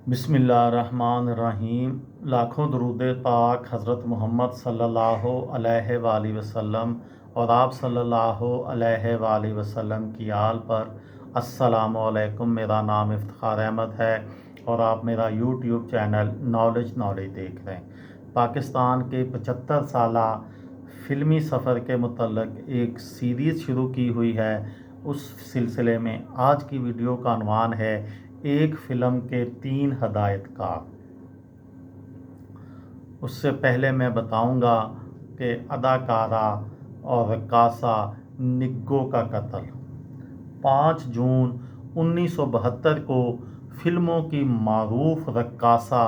बिस्मिल्लाहिर्रहमानिर्रहीम। लाखों दरूद पाक हज़रत मोहम्मद सल्लल्लाहु अलैहि वसल्लम और आप सल्लल्लाहु अलैहि वसल्लम की आल पर। अस्सलामु अलैकुम। मेरा नाम इफ्तिखार अहमद है और आप मेरा यूट्यूब चैनल नॉलेज देख रहे हैं। पाकिस्तान के 75 साला फ़िल्मी सफ़र के मुतल्लिक़ एक सीरीज़ शुरू की हुई है। उस सिलसिले में आज की वीडियो का अनवान है एक फ़िल्म के 3 हदायतकार। उससे पहले मैं बताऊंगा कि अदाकारा और रक्कासा निग्गो का कत्ल 5 जून 1972 को फिल्मों की मारूफ रक्कासा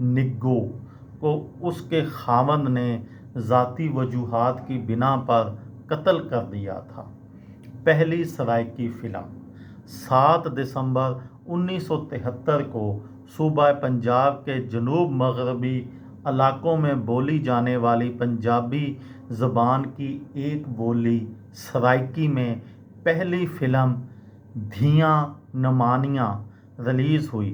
निग्गो को उसके खावंद ने ज़ाती वजूहात की बिना पर कत्ल कर दिया था। पहली सराइकी फ़िल्म 7 दिसंबर 1973 को सूबा पंजाब के जनूब मगरबी इलाकों में बोली जाने वाली पंजाबी ज़बान की एक बोली सराइकी में पहली फ़िल्म धियाँ नमानियाँ रिलीज़ हुई।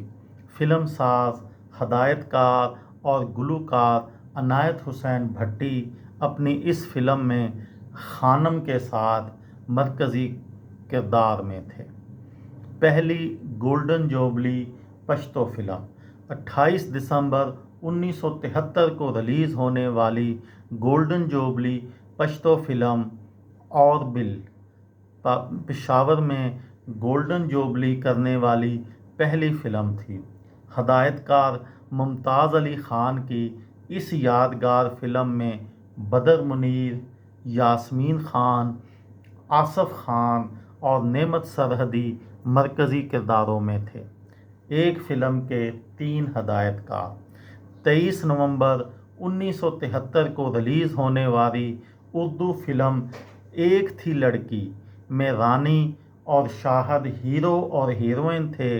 फ़िल्म साज, हदायतकार और गुलकार अनायत हुसैन भट्टी अपनी इस फ़िल्म में खानम के साथ मरकज़ी किरदार में थे। पहली गोल्डन जुबली पश्तो फ़िल्म 28 दिसंबर 1973 को रिलीज़ होने वाली गोल्डन जुबली पश्तो फ़िल्म और बिल पेशावर में गोल्डन जुबली करने वाली पहली फ़िल्म थी। हदायतकार मुमताज़ अली ख़ान की इस यादगार फ़िल्म में बदर मुनीर, यास्मीन ख़ान, आसफ़ ख़ान और नेमत सरहदी मरकज़ी किरदारों में थे। एक फ़िल्म के 3 हदायतकार 23 नवंबर 1973 को रिलीज़ होने वाली उर्दू फ़िल्म एक थी लड़की में रानी और शाहद हीरो और हीरोइन थे,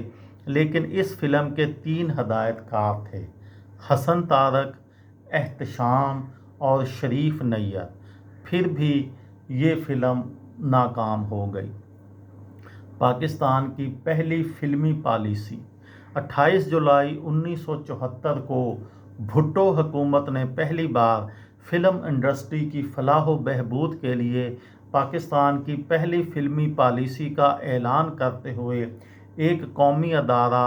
लेकिन इस फ़िल्म के 3 हदायतकार थे हसन तारक, एहतशाम और शरीफ नैयर। फिर भी ये फ़िल्म नाकाम हो गई। पाकिस्तान की पहली फ़िल्मी पॉलिसी 28 जुलाई 1974 को भुट्टो हुकूमत ने पहली बार फ़िल्म इंडस्ट्री की फलाह व बहबूद के लिए पाकिस्तान की पहली फ़िल्मी पॉलिसी का ऐलान करते हुए एक कौमी अदारा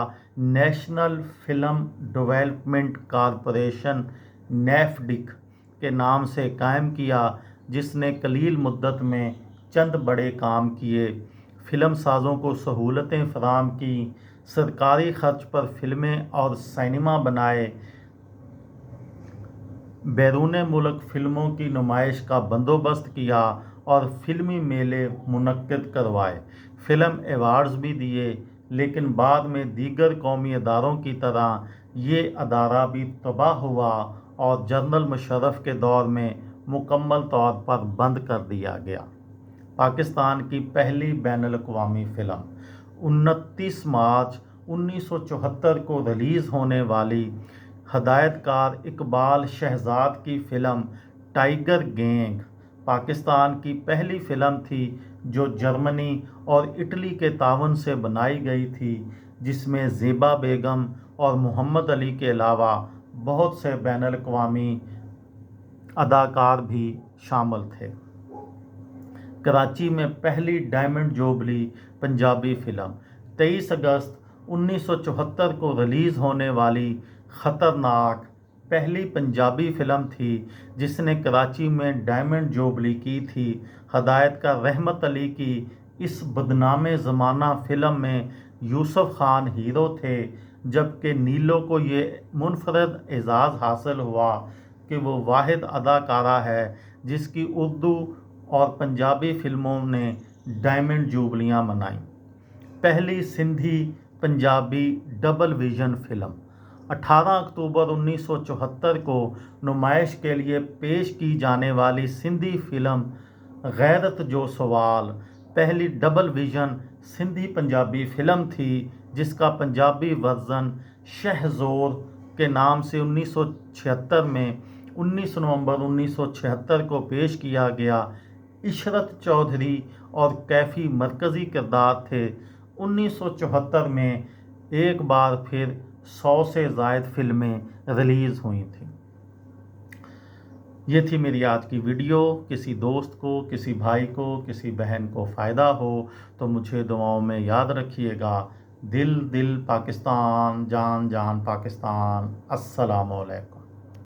नेशनल फ़िल्म डेवलपमेंट कॉरपोरेशन नेफडिक के नाम से कायम किया, जिसने कलील मुद्दत में चंद बड़े काम किए। फ़िल्म साज़ों को सहूलतें फराहम की, सरकारी खर्च पर फ़िल्में और सिनेमा बनाए, बैरून मुल्क फ़िल्मों की नुमाइश का बंदोबस्त किया और फ़िल्मी मेले मुनक्किद करवाए। फ़िल्म एवार्ड्स भी दिए, लेकिन बाद में दीगर कौमी अदारों की तरह ये अदारा भी तबाह हुआ और जनरल मुशर्रफ के दौर में मुकम्मल तौर पर बंद कर दिया गया। पाकिस्तान की पहली बैनुल-अक़वामी फ़िल्म 29 मार्च 1974 को रिलीज़ होने वाली हदायतकार इकबाल शहजाद की फ़िल्म टाइगर गैंग पाकिस्तान की पहली फ़िल्म थी जो जर्मनी और इटली के तावन से बनाई गई थी, जिसमें ज़ेबा बेगम और मोहम्मद अली के अलावा बहुत से बैनुल-अक़वामी अदाकार भी शामिल थे। कराची में पहली डायमंड जुबली पंजाबी फ़िल्म 23 अगस्त 1974 को रिलीज़ होने वाली ख़तरनाक पहली पंजाबी फ़िल्म थी जिसने कराची में डायमंड जुबली की थी। हदायतकार रहमत अली की इस बदनामे ज़माना फ़िल्म में यूसुफ़ खान हीरो थे, जबकि नीलो को ये मुनफरद एज़ाज़ हासिल हुआ कि वो वाहिद अदाकारा है जिसकी उर्दू और पंजाबी फ़िल्मों ने डायमंड जुबलियाँ मनाईं। पहली Sindhi Punjabi double vision film 18 अक्टूबर 1974 को नुमाइश के लिए पेश की जाने वाली सिंधी फ़िल्म गैरत जो सवाल पहली double vision Sindhi Punjabi film थी, जिसका पंजाबी वर्ज़न शहज़ोर के नाम से 1976 में 19 नवंबर 1976 को पेश किया गया। इशरत चौधरी और कैफ़ी मरकज़ी किरदार थे। 1974 में एक बार फिर 100 سے زائد فلمیں ریلیز ہوئی تھیں۔ یہ تھی میری آج کی ویڈیو۔ کسی دوست کو، کسی بھائی کو، کسی بہن کو فائدہ ہو تو مجھے دعاؤں میں یاد رکھیے گا۔ دل دل پاکستان، جان جان پاکستان۔ السلام علیکم۔